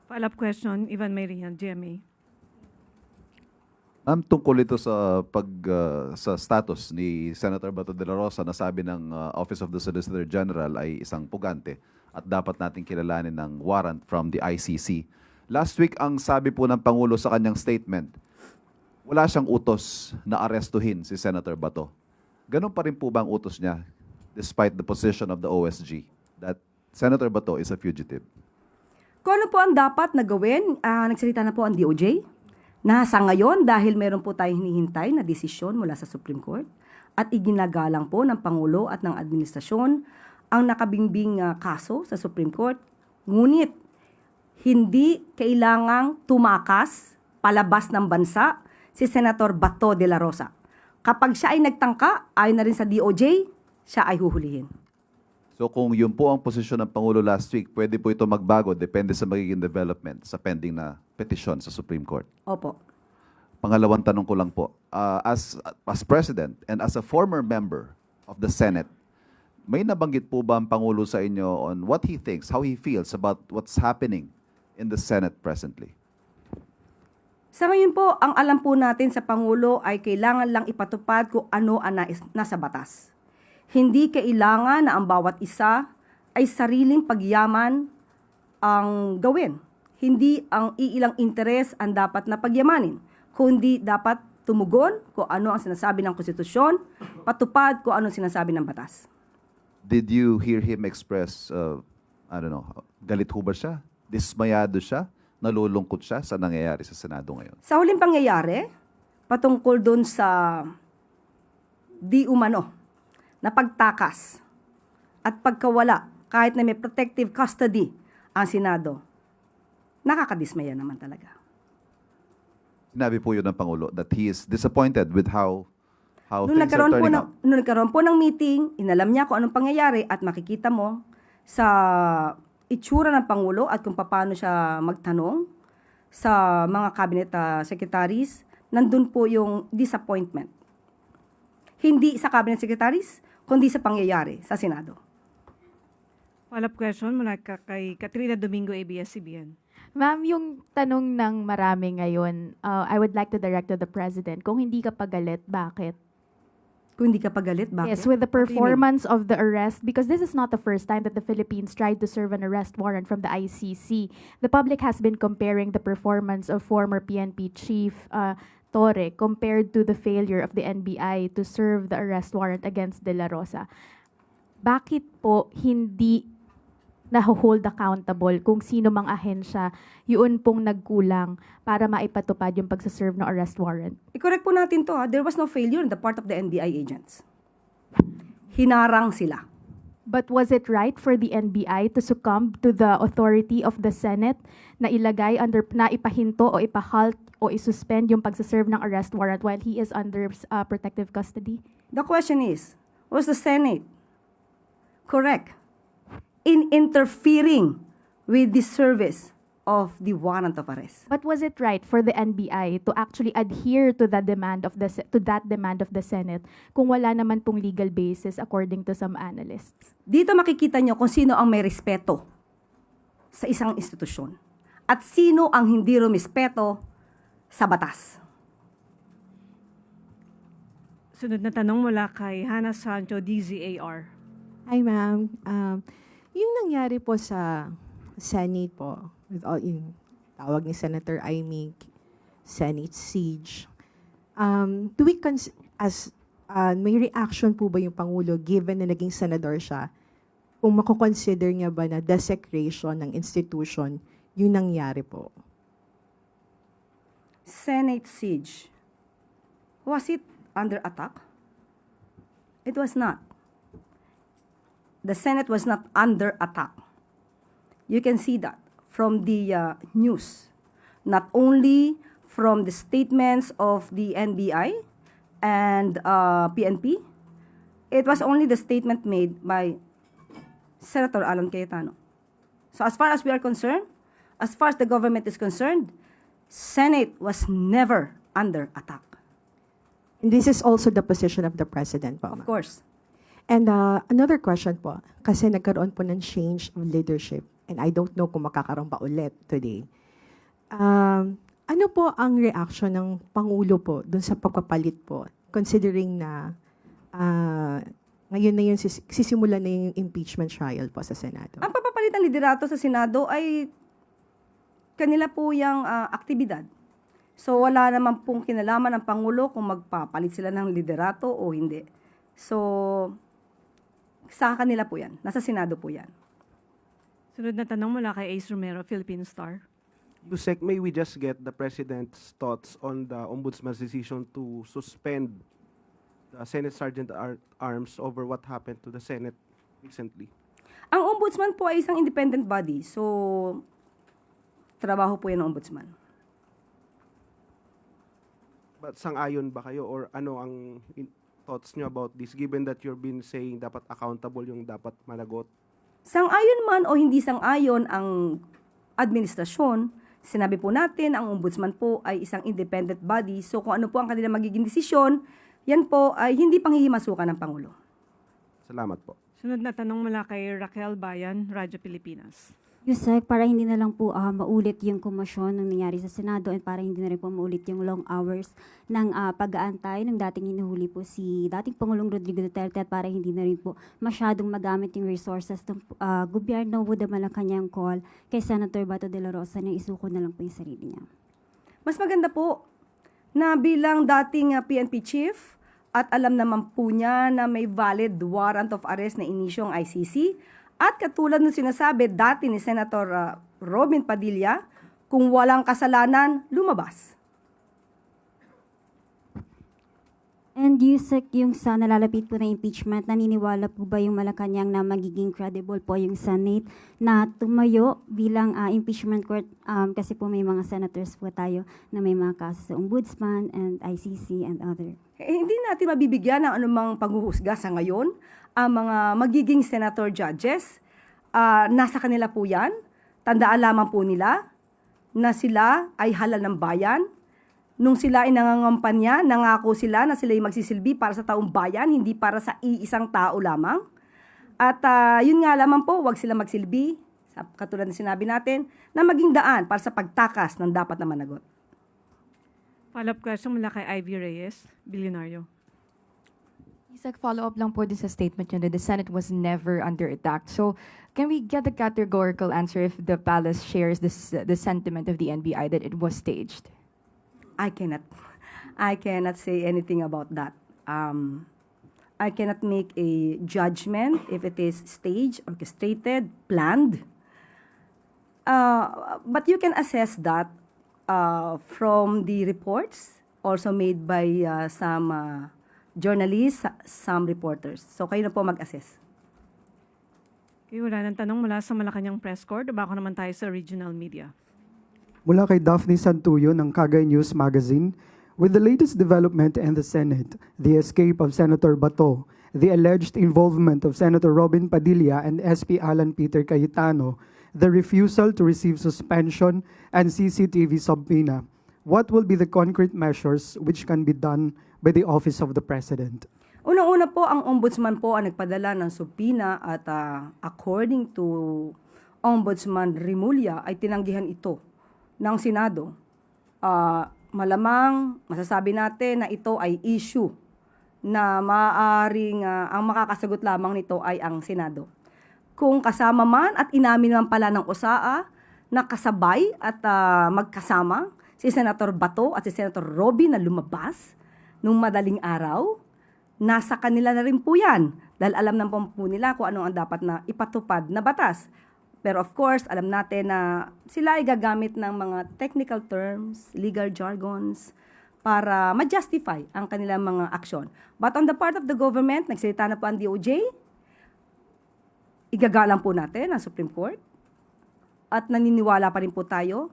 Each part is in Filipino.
Follow-up question, Ivan Mayrian, GMA. Tungkol ito sa sa status ni Senator Bato de la Rosa na sabi ng Office of the Solicitor General ay isang pugante at dapat nating kilalanin ng warrant from the ICC. Last week, ang sabi po ng Pangulo sa kanyang statement, wala siyang utos na arestuhin si Senator Bato. Ganun pa rin po ba ang utos niya despite the position of the OSG that Senator Bato is a fugitive? Kung ano po ang dapat na gawin, nagsalita na po ang DOJ na sa ngayon dahil meron po tayong hinihintay na desisyon mula sa Supreme Court at iginagalang po ng Pangulo at ng administrasyon ang nakabingbing kaso sa Supreme Court. Ngunit hindi kailangang tumakas palabas ng bansa si Senator Bato de la Rosa. Kapag siya ay nagtangka, ayon na rin sa DOJ, siya ay huhulihin. So kung yun po ang posisyon ng Pangulo last week, pwede po ito magbago depende sa magiging development sa pending na petisyon sa Supreme Court. Opo. Pangalawang tanong ko lang po, as President and as a former member of the Senate, may nabanggit po ba ang Pangulo sa inyo on what he thinks, how he feels about what's happening in the Senate presently? Sa ngayon po, ang alam po natin sa Pangulo ay kailangan lang ipatupad kung ano ang nasa batas. Hindi kailangan na ang bawat isa ay sariling pagyaman ang gawin. Hindi ang iilang interes ang dapat na pagyamanin, kundi dapat tumugon kung ano ang sinasabi ng konstitusyon, patupad kung ano ang sinasabi ng batas. Did you hear him express, galit ho ba siya? Dismayado siya? Nalulungkot siya sa nangyayari sa Senado ngayon? Sa huling pangyayari, patungkol dun sa di umano na pagtakas at pagkawala kahit na may protective custody ang Senado, nakakadismaya naman talaga. Sinabi po yun ng Pangulo that he is disappointed with how Nung things are turning out. nung nagkaroon po ng meeting, inalam niya kung anong pangyayari at makikita mo sa itsura ng Pangulo at kung paano siya magtanong sa mga cabinet secretaries, nandun po yung disappointment. Hindi sa cabinet secretaries, kundi sa pangyayari sa Senado. Follow-up question mula kay Katrina Domingo, ABS-CBN. Ma'am, yung tanong ng marami ngayon, I would like to direct to the President. Kung hindi ka pagalit, bakit? Kung hindi ka pagalit, bakit? Yes, with the What do you mean? performance of the arrest, because this is not the first time that the Philippines tried to serve an arrest warrant from the ICC. The public has been comparing the performance of former PNP Chief Torre compared to the failure of the NBI to serve the arrest warrant against De La Rosa. Bakit po hindi na-hold accountable kung sino mang ahensya yun pong nagkulang para maipatupad yung pagsaserve ng arrest warrant? I-correct po natin to. There was no failure on the part of the NBI agents. Hinarang sila. But was it right for the NBI to succumb to the authority of the Senate na ilagay under, na ipahinto o ipahalt o isuspend yung pagsaserve ng arrest warrant while he is under protective custody? The question is, was the Senate correct in interfering with the service of the warrant of arrest? But was it right for the NBI to actually adhere to the demand of that demand of the Senate kung wala naman pong legal basis according to some analysts? Dito makikita nyo kung sino ang may respeto sa isang institusyon at sino ang hindi rumispeto sa batas. Sunod na tanong mula kay Hannah Sancho, DZAR. Hi, ma'am. Yung nangyari po sa Senate po, with all yung tawag ni Senator Amy, Senate siege, do we may reaction po ba yung Pangulo given na naging senador siya, kung mako-consider niya ba na desecration ng institution yung nangyari po? Senate siege. Was it under attack? It was not. The Senate was not under attack. You can see that from the news, not only from the statements of the NBI and PNP, it was only the statement made by Senator Alan Cayetano. So as far as we are concerned, as far as the government is concerned, Senate was never under attack. And this is also the position of the President po, Of ma'am. course. And another question po, kasi nagkaroon po ng change of leadership, and I don't know kung makakaroon pa ulit today. Ano po ang reaction ng Pangulo po dun sa pagpapalit po? Considering na ngayon na yung sisimulan na yung impeachment trial po sa Senado. Ang papapalit ng liderato sa Senado ay kanila po yung aktibidad. So wala naman pong kinalaman ng Pangulo kung magpapalit sila ng liderato o hindi. So sa kanila po yan. Nasa Senado po yan. Sunod na tanong mula kay Ace Romero, Philippine Star. Yusek, may we just get the President's thoughts on the Ombudsman's decision to suspend the Senate Sergeant at Arms over what happened to the Senate recently? Ang Ombudsman po ay isang independent body. So trabaho po yan ng Ombudsman. But sang-ayon ba kayo or ano ang thoughts nyo about this given that you've been saying dapat accountable yung dapat managot? Sang-ayon man o hindi sang-ayon ang administrasyon, sinabi po natin, ang ombudsman po ay isang independent body. So kung ano po ang kanilang magiging desisyon, yan po ay hindi panghihimasukan ng Pangulo. Salamat po. Sunod na tanong mula kay Raquel Bayan, Radyo Pilipinas. Yusek, para hindi na lang po maulit yung komosyon ng nangyari sa Senado at para hindi na rin po maulit yung long hours ng pag-aantay ng dating hinuhuli po si dating Pangulong Rodrigo Duterte at para hindi na rin po masyadong magamit yung resources ng gobyerno with the Malacanang call kay Senator Bato de la Rosa na isuko na lang po yung sarili niya. Mas maganda po na bilang dating PNP chief at alam naman po niya na may valid warrant of arrest na inisyong ICC. At katulad ng sinasabi dati ni Senator Robin Padilla, kung walang kasalanan, lumabas. And Yusek, yung sa nalalapit po na impeachment, naniniwala po ba yung Malacanang na magiging credible po yung Senate na tumayo bilang impeachment court? Kasi po may mga senators po tayo na may mga kaso sa Ombudsman and ICC and other. Hindi natin mabibigyan ng anumang panghuhusga sa ngayon. Ang mga magiging senator judges, nasa kanila po yan. Tandaan lamang po nila na sila ay halal ng bayan. Nung sila ay nangangampanya, nangako sila na sila ay magsisilbi para sa taong bayan, hindi para sa iisang tao lamang. At yun nga lamang po, wag sila magsilbi, katulad na sinabi natin, na maging daan para sa pagtakas ng dapat na managot. Follow-up question mula kay Ivy Reyes, Bilyonaryo. Isang follow-up lang po din sa statement nyo that the Senate was never under attack. So, can we get a categorical answer if the palace shares the sentiment of the NBI that it was staged? I cannot say anything about that. I cannot make a judgment if it is staged, orchestrated, planned. But you can assess that from the reports also made by some journalists, some reporters. So kayo na po mag-assess. Okay, wala nang tanong mula sa Malacanang Press Corps. Bako naman tayo sa regional media. Mula kay Daphne Santuyo ng Kagay News Magazine, with the latest development in the Senate, the escape of Senator Bato, the alleged involvement of Senator Robin Padilla and SP Alan Peter Cayetano, the refusal to receive suspension and CCTV subpoena, what will be the concrete measures which can be done by the Office of the President? Unang-una po, ang ombudsman po ang nagpadala ng subpoena at according to Ombudsman Rimulya ay tinanggihan ito ng Senado. Malamang masasabi natin na ito ay issue na maaaring ang makakasagot lamang nito ay ang Senado. Kung kasama man at inamin naman pala ng OSAA na kasabay at magkasama si Senator Bato at si Senator Robin na lumabas nung madaling araw, nasa kanila na rin po yan. Dahil alam ng po nila kung ano ang dapat na ipatupad na batas. Pero of course, alam natin na sila ay gagamit ng mga technical terms, legal jargons, para ma-justify ang kanilang mga aksyon. But on the part of the government, nagsalita na po ang DOJ, igagalang po natin ang Supreme Court, at naniniwala pa rin po tayo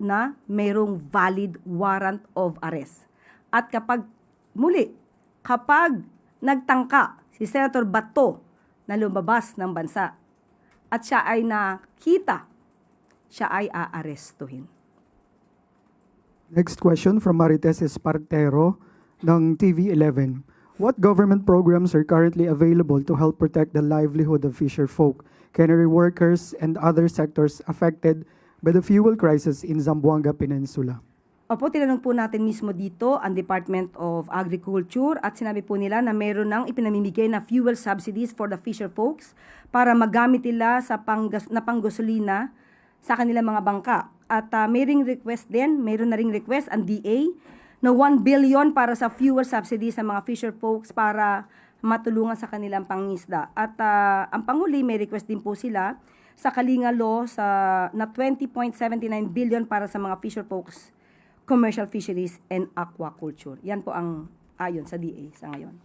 na mayroong valid warrant of arrest. At kapag nagtangka si Senator Bato na lumabas ng bansa at siya ay nakita, siya ay aarestuhin. Next question from Marites Espartero ng TV11. What government programs are currently available to help protect the livelihood of fisher folk, cannery workers, and other sectors affected by the fuel crisis in Zamboanga Peninsula? Opo, tinanong po natin mismo dito ang Department of Agriculture at sinabi po nila na meron ng ipinamimigay na fuel subsidies for the fisher folks para magamit nila sa panggasolina sa kanilang mga bangka. At mayroong request din, mayroon na ring request ang DA na 1 billion para sa fuel subsidies sa mga fisher folks para matulungan sa kanilang pangisda. At ang panghuli, may request din po sila sa Kalinga Law na 20.79 billion para sa mga fisher folks, commercial fisheries and aquaculture. Yan po ang ayon sa DA sa ngayon.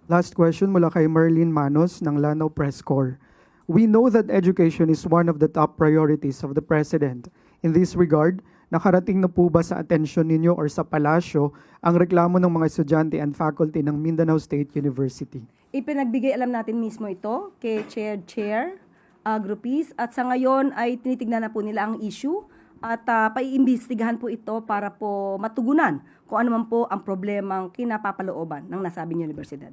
Last question mula kay Merlin Manos ng Lanao Press Corps. We know that education is one of the top priorities of the President. In this regard, nakarating na po ba sa atensyon ninyo or sa palasyo ang reklamo ng mga estudyante and faculty ng Mindanao State University? Ipinagbigay alam natin mismo ito kay Chair Grupis at sa ngayon ay tinitignan na po nila ang issue at paiimbestigahan po ito para po matugunan kung ano man po ang problemang kinapapalooban ng nasabing universidad.